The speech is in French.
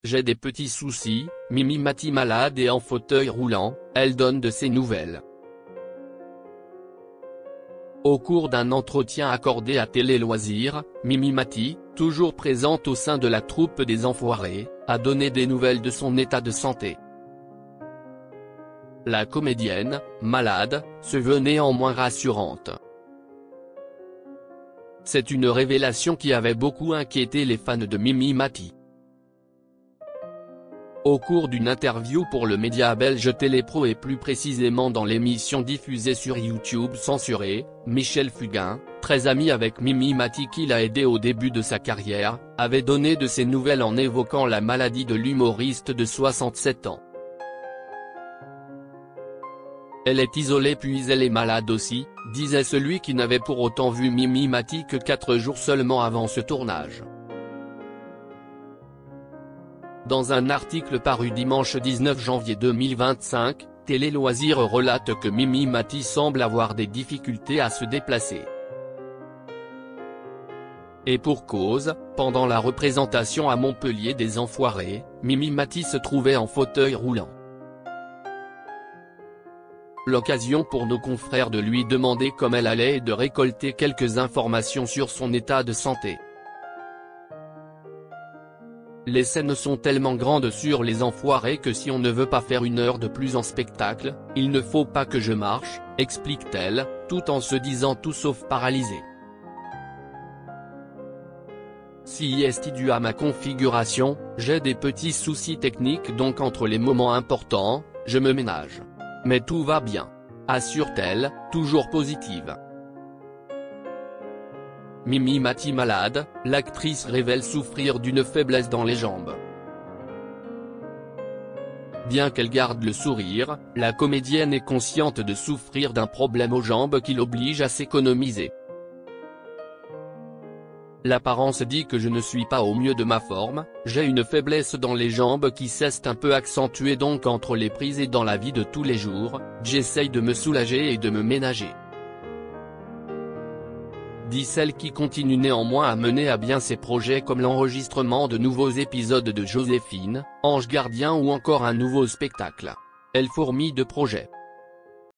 J'ai des petits soucis, Mimi Mati malade et en fauteuil roulant, elle donne de ses nouvelles. Au cours d'un entretien accordé à Télé Loisirs, Mimi Mati, toujours présente au sein de la troupe des Enfoirés, a donné des nouvelles de son état de santé. La comédienne, malade, se veut néanmoins rassurante. C'est une révélation qui avait beaucoup inquiété les fans de Mimi Mati. Au cours d'une interview pour le média belge Télépro et plus précisément dans l'émission diffusée sur YouTube censurée, Michel Fugain, très ami avec Mimi Mati qui l'a aidé au début de sa carrière, avait donné de ses nouvelles en évoquant la maladie de l'humoriste de 67 ans. Elle est isolée puis elle est malade aussi, disait celui qui n'avait pour autant vu Mimi Mati que 4 jours seulement avant ce tournage. Dans un article paru dimanche 19 janvier 2025, Télé Loisirs relate que Mimi Mati semble avoir des difficultés à se déplacer. Et pour cause, pendant la représentation à Montpellier des Enfoirés, Mimi Mati se trouvait en fauteuil roulant. L'occasion pour nos confrères de lui demander comment elle allait et de récolter quelques informations sur son état de santé. Les scènes sont tellement grandes sur les Enfoirés que si on ne veut pas faire 1 heure de plus en spectacle, il ne faut pas que je marche, explique-t-elle, tout en se disant tout sauf paralysée. Si est dû à ma configuration, j'ai des petits soucis techniques donc entre les moments importants, je me ménage. Mais tout va bien. Assure-t-elle, toujours positive. Mimi Mati malade, l'actrice révèle souffrir d'une faiblesse dans les jambes. Bien qu'elle garde le sourire, la comédienne est consciente de souffrir d'un problème aux jambes qui l'oblige à s'économiser. L'apparence dit que je ne suis pas au mieux de ma forme, j'ai une faiblesse dans les jambes qui s'est un peu accentuée donc entre les prises et dans la vie de tous les jours, j'essaye de me soulager et de me ménager. Dit celle qui continue néanmoins à mener à bien ses projets comme l'enregistrement de nouveaux épisodes de Joséphine, Ange Gardien ou encore un nouveau spectacle. Elle fourmille de projets.